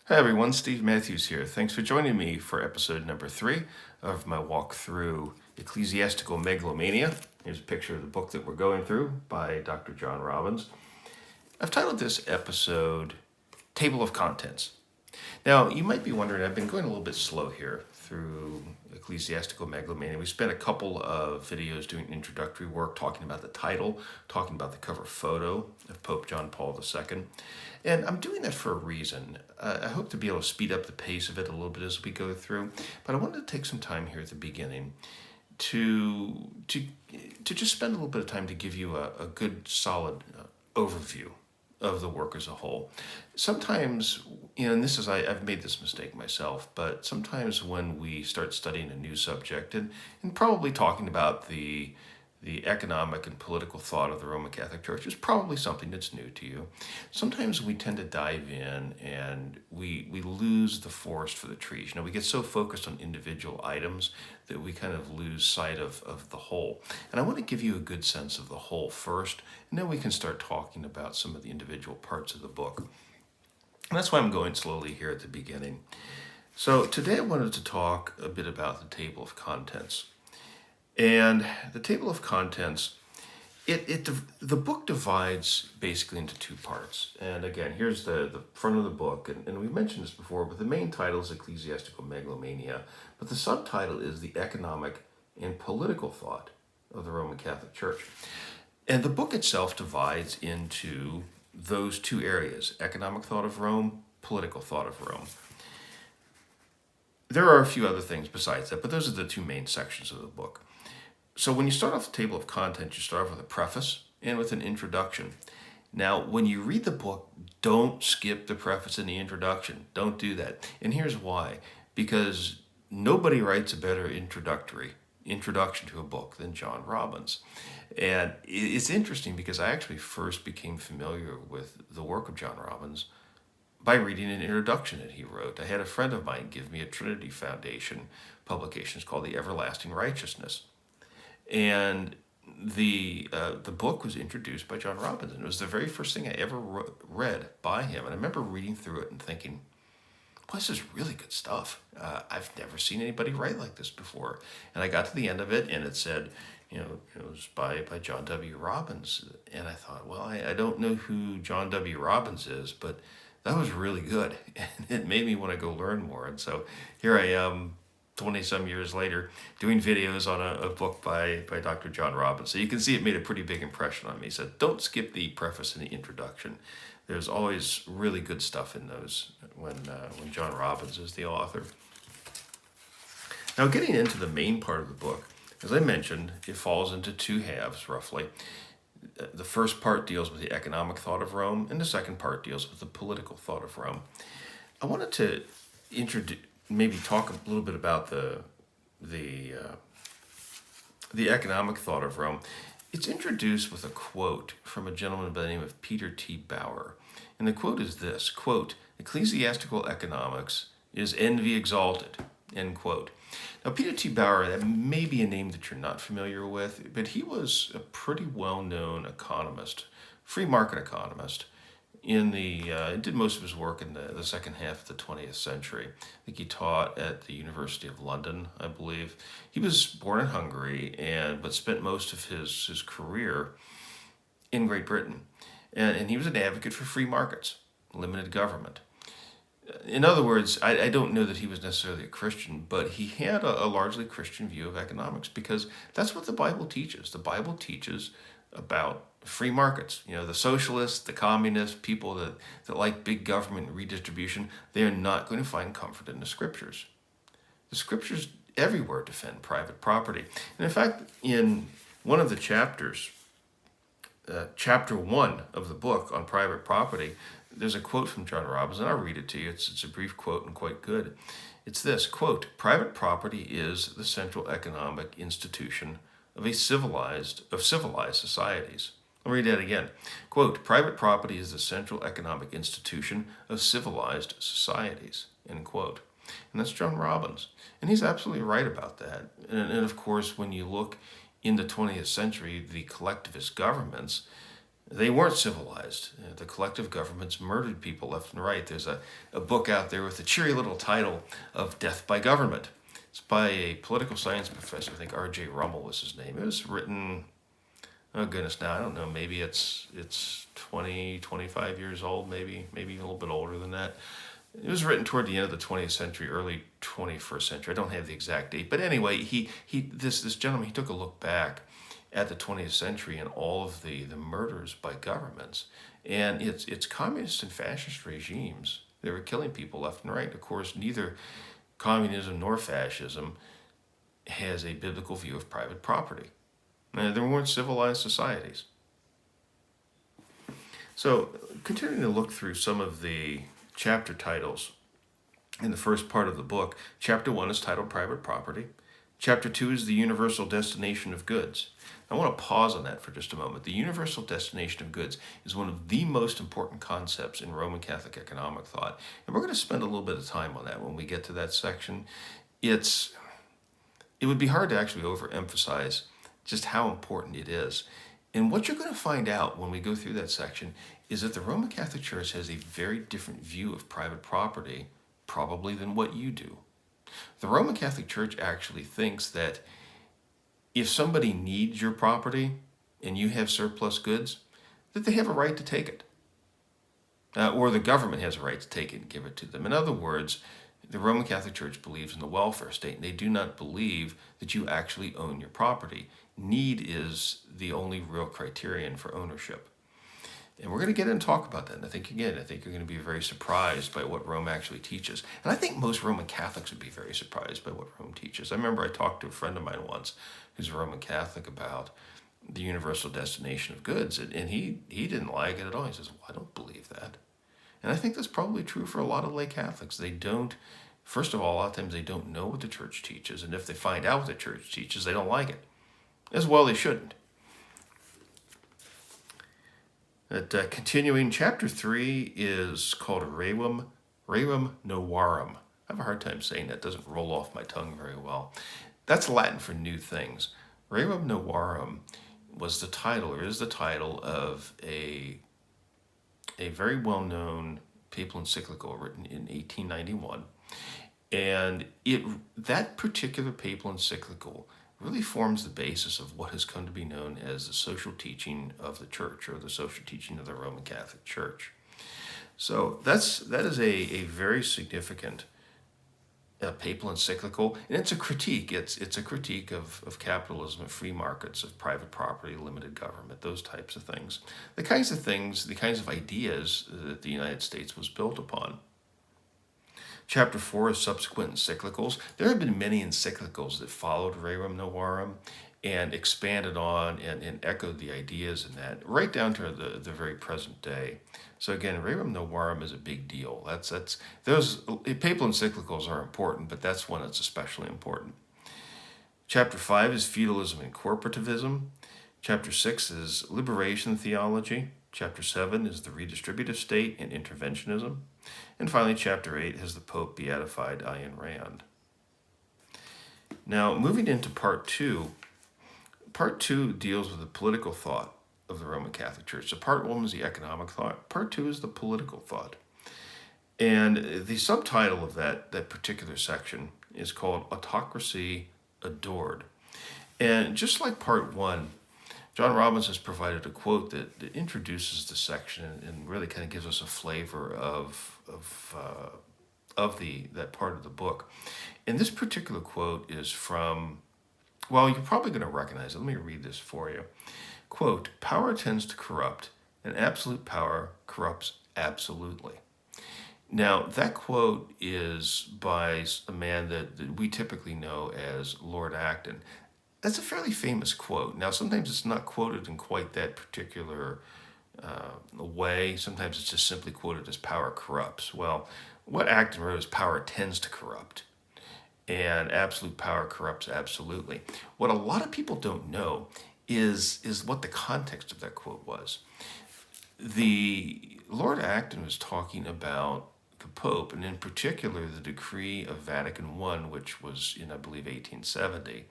Hi everyone, Steve Matthews here. Thanks for joining me for episode number 3 of my walk through Ecclesiastical Megalomania. Here's a picture of the book that we're going through by Dr. John Robbins. I've titled this episode Table of Contents. Now, you might be wondering, I've been going a little bit slow here through Ecclesiastical Megalomania. We spent a couple of videos doing introductory work, talking about the title, talking about the cover photo of Pope John Paul II. And I'm doing that for a reason. I hope to be able to speed up the pace of it a little bit as we go through. But I wanted to take some time here at the beginning to just spend a little bit of time to give you a good, solid overview of the work as a whole. Sometimes, and this is, I've made this mistake myself, but sometimes when we start studying a new subject and probably talking about the economic and political thought of the Roman Catholic Church is probably something that's new to you. Sometimes we tend to dive in and we lose the forest for the trees. We get so focused on individual items that we kind of lose sight of the whole. And I want to give you a good sense of the whole first, and then we can start talking about some of the individual parts of the book. And that's why I'm going slowly here at the beginning. So today I wanted to talk a bit about the table of contents. And the table of contents, the book divides basically into two parts. And again, here's the front of the book, and we've mentioned this before, but the main title is Ecclesiastical Megalomania, but the subtitle is the economic and political thought of the Roman Catholic Church. And the book itself divides into those two areas, economic thought of Rome, political thought of Rome. There are a few other things besides that, but those are the two main sections of the book. So when you start off the table of contents, you start off with a preface and with an introduction. Now, when you read the book, don't skip the preface and the introduction. Don't do that. And here's why. Because nobody writes a better introduction to a book than John Robbins. And it's interesting because I actually first became familiar with the work of John Robbins by reading an introduction that he wrote. I had a friend of mine give me a Trinity Foundation publication. It's called The Everlasting Righteousness. And the book was introduced by John Robbins, and it was the very first thing I ever read by him. And I remember reading through it and thinking, well, this is really good stuff. I've never seen anybody write like this before. And I got to the end of it, and it said, it was by John W. Robbins. And I thought, well, I don't know who John W. Robbins is, but that was really good. And it made me want to go learn more. And so here I am, 20-some years later, doing videos on a book by Dr. John Robbins. So you can see it made a pretty big impression on me. So don't skip the preface and the introduction. There's always really good stuff in those when John Robbins is the author. Now, getting into the main part of the book, as I mentioned, it falls into two halves, roughly. The first part deals with the economic thought of Rome, and the second part deals with the political thought of Rome. I wanted to maybe talk a little bit about the economic thought of Rome. It's introduced with a quote from a gentleman by the name of Peter T. Bauer. And the quote is this, quote, "Ecclesiastical economics is envy exalted," end quote. Now, Peter T. Bauer, that may be a name that you're not familiar with, but he was a pretty well-known economist, free market economist, did most of his work in the second half of the 20th century. I think he taught at the University of London, I believe. He was born in Hungary, but spent most of his career in Great Britain. And he was an advocate for free markets, limited government. In other words, I don't know that he was necessarily a Christian, but he had a largely Christian view of economics because that's what the Bible teaches. The Bible teaches about free markets. The socialists, the communists, people that like big government and redistribution, they are not going to find comfort in the scriptures. The scriptures everywhere defend private property. And in fact, in one of the chapters, chapter 1 of the book on private property, there's a quote from John Robbins, and I'll read it to you. It's a brief quote and quite good. It's this, quote, "Private property is the central economic institution of civilized societies." I'll read that again. Quote, "Private property is the central economic institution of civilized societies," end quote. And that's John Robbins. And he's absolutely right about that. And of course, when you look in the 20th century, the collectivist governments, They weren't civilized. The collective governments murdered people left and right. There's a book out there with a cheery little title of Death by Government. It's by a political science professor, I think R.J. Rummel was his name. It was written, oh goodness, now I don't know, maybe it's 20, 25 years old, maybe a little bit older than that. It was written toward the end of the 20th century, early 21st century. I don't have the exact date, but anyway, this gentleman, he took a look back at the 20th century and all of the murders by governments, and it's communist and fascist regimes. They were killing people left and right. Of course, neither communism nor fascism has a biblical view of private property. There weren't civilized societies. So, continuing to look through some of the chapter titles in the first part of the book, chapter 1 is titled Private Property. Chapter 2 is the universal destination of goods. I want to pause on that for just a moment. The universal destination of goods is one of the most important concepts in Roman Catholic economic thought. And we're going to spend a little bit of time on that when we get to that section. It would be hard to actually overemphasize just how important it is. And what you're going to find out when we go through that section is that the Roman Catholic Church has a very different view of private property, probably than what you do. The Roman Catholic Church actually thinks that if somebody needs your property and you have surplus goods, that they have a right to take it. Or the government has a right to take it and give it to them. In other words, the Roman Catholic Church believes in the welfare state, and they do not believe that you actually own your property. Need is the only real criterion for ownership. And we're going to get in and talk about that. And I think you're going to be very surprised by what Rome actually teaches. And I think most Roman Catholics would be very surprised by what Rome teaches. I remember I talked to a friend of mine once who's a Roman Catholic about the universal destination of goods. And he didn't like it at all. He says, well, I don't believe that. And I think that's probably true for a lot of lay Catholics. They don't, first of all, a lot of times they don't know what the church teaches. And if they find out what the church teaches, they don't like it. As well, they shouldn't. Continuing, chapter 3 is called Rerum Novarum. I have a hard time saying that. It doesn't roll off my tongue very well. That's Latin for new things. Rerum Novarum was the title, or is the title, of a very well-known papal encyclical written in 1891. And that particular papal encyclical really forms the basis of what has come to be known as the social teaching of the church, or the social teaching of the Roman Catholic Church. So that is a very significant papal encyclical, and it's a critique. It's a critique of capitalism, of free markets, of private property, limited government, those types of things. The kinds of ideas that the United States was built upon. Chapter 4 is subsequent encyclicals. There have been many encyclicals that followed Rerum Novarum and expanded on and echoed the ideas in that, right down to the very present day. So again, Rerum Novarum is a big deal. Those papal encyclicals are important, but that's one that's especially important. Chapter 5 is feudalism and corporativism. Chapter 6 is liberation theology. Chapter 7 is the redistributive state and interventionism. And finally, chapter 8 has the Pope beatified Ayn Rand. Now, moving into part 2 deals with the political thought of the Roman Catholic Church. So part 1 was the economic thought. Part 2 is the political thought. And the subtitle of that particular section is called Autocracy Adored. And just like part 1, John Robbins has provided a quote that introduces the section and really kind of gives us a flavor of that part of the book. And this particular quote is from, well, you're probably going to recognize it. Let me read this for you. Quote, "Power tends to corrupt, and absolute power corrupts absolutely." Now, that quote is by a man that we typically know as Lord Acton. That's a fairly famous quote. Now, sometimes it's not quoted in quite that particular way. Sometimes it's just simply quoted as power corrupts. Well, what Acton wrote is power tends to corrupt, and absolute power corrupts absolutely. What a lot of people don't know is what the context of that quote was. The Lord Acton was talking about the Pope, and in particular the decree of Vatican I, which was in, I believe, 1870,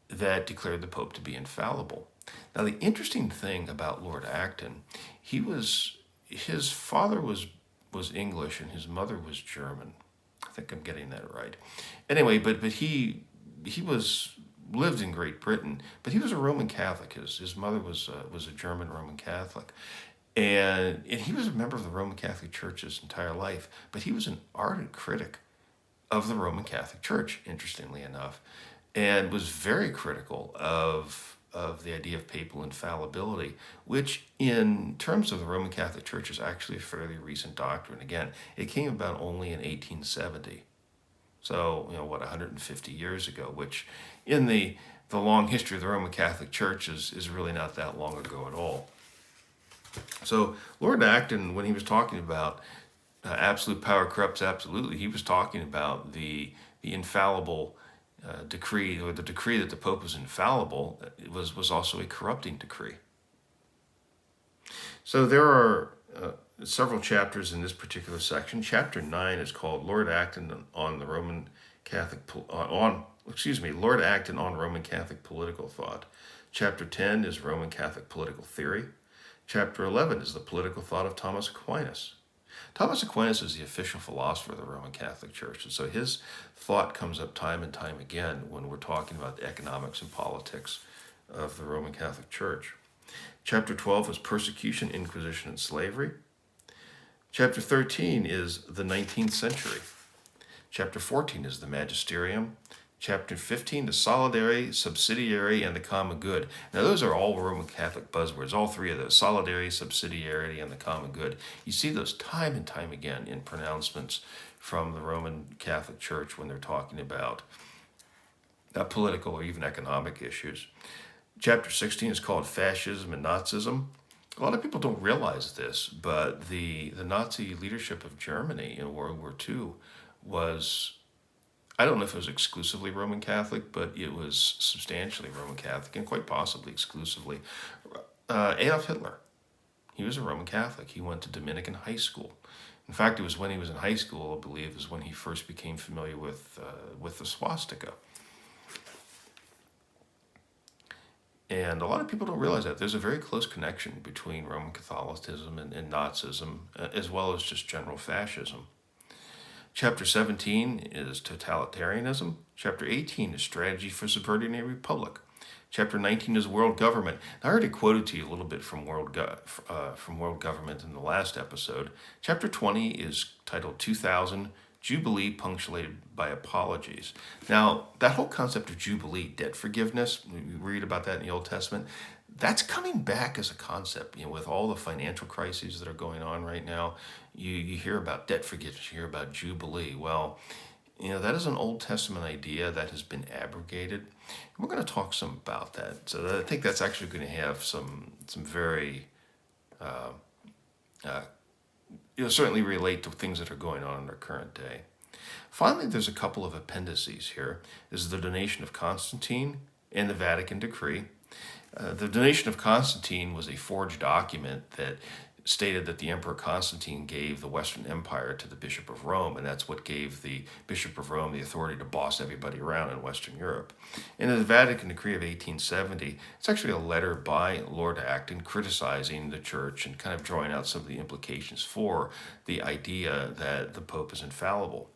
that declared the Pope to be infallible. Now, the interesting thing about Lord Acton, his father was English and his mother was German. I think I'm getting that right. Anyway, but he was lived in Great Britain, but he was a Roman Catholic. His mother was a German Roman Catholic, and he was a member of the Roman Catholic Church his entire life. But he was an ardent critic of the Roman Catholic Church, interestingly enough, and was very critical of the idea of papal infallibility, which in terms of the Roman Catholic Church is actually a fairly recent doctrine. Again, it came about only in 1870. So, 150 years ago, which in the long history of the Roman Catholic Church is really not that long ago at all. So Lord Acton, when he was talking about absolute power corrupts absolutely, he was talking about the infallible decree, or the decree that the Pope was infallible, was also a corrupting decree. So there are several chapters in this particular section. Chapter 9 is called Lord Acton on the Roman Catholic Lord Acton on Roman Catholic political thought. Chapter 10 is Roman Catholic political theory. Chapter 11 is the political thought of Thomas Aquinas. Thomas Aquinas is the official philosopher of the Roman Catholic Church, and so his thought comes up time and time again when we're talking about the economics and politics of the Roman Catholic Church. Chapter 12 is persecution, inquisition, and slavery. Chapter 13 is the 19th century. Chapter 14 is the magisterium. Chapter 15, the solidary, subsidiary, and the common good. Now, those are all Roman Catholic buzzwords, all three of those, solidary, subsidiarity, and the common good. You see those time and time again in pronouncements from the Roman Catholic Church when they're talking about political or even economic issues. Chapter 16 is called fascism and Nazism. A lot of people don't realize this, but the Nazi leadership of Germany in World War II was, I don't know if it was exclusively Roman Catholic, but it was substantially Roman Catholic and quite possibly exclusively. Adolf Hitler, he was a Roman Catholic. He went to Dominican high school. In fact, it was when he was in high school, I believe, is when he first became familiar with the swastika. And a lot of people don't realize that. There's a very close connection between Roman Catholicism and Nazism, as well as just general fascism. Chapter 17 is totalitarianism. Chapter 18 is strategy for subverting a republic. Chapter 19 is world government. Now, I already quoted to you a little bit from world government in the last episode. Chapter 20 is titled 2000, Jubilee punctuated by apologies. Now, that whole concept of Jubilee, debt forgiveness, you read about that in the Old Testament, that's coming back as a concept. With all the financial crises that are going on right now, you hear about debt forgiveness, you hear about Jubilee. Well, that is an Old Testament idea that has been abrogated. And we're going to talk some about that. So I think that's actually going to have some very, certainly relate to things that are going on in our current day. Finally, there's a couple of appendices here. This is the donation of Constantine and the Vatican Decree. The donation of Constantine was a forged document that stated that the Emperor Constantine gave the Western Empire to the Bishop of Rome, and that's what gave the Bishop of Rome the authority to boss everybody around in Western Europe. And in the Vatican Decree of 1870, it's actually a letter by Lord Acton criticizing the Church and kind of drawing out some of the implications for the idea that the Pope is infallible.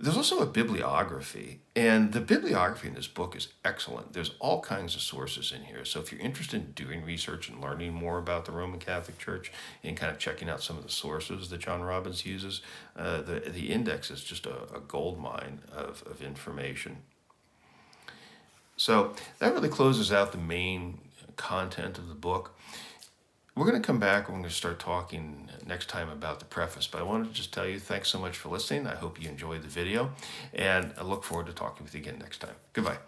There's also a bibliography, and the bibliography in this book is excellent. There's all kinds of sources in here. So if you're interested in doing research and learning more about the Roman Catholic Church and kind of checking out some of the sources that John Robbins uses, the index is just a gold mine of information. So that really closes out the main content of the book. We're going to come back and we're going to start talking next time about the preface, but I wanted to just tell you thanks so much for listening. I hope you enjoyed the video, and I look forward to talking with you again next time. Goodbye.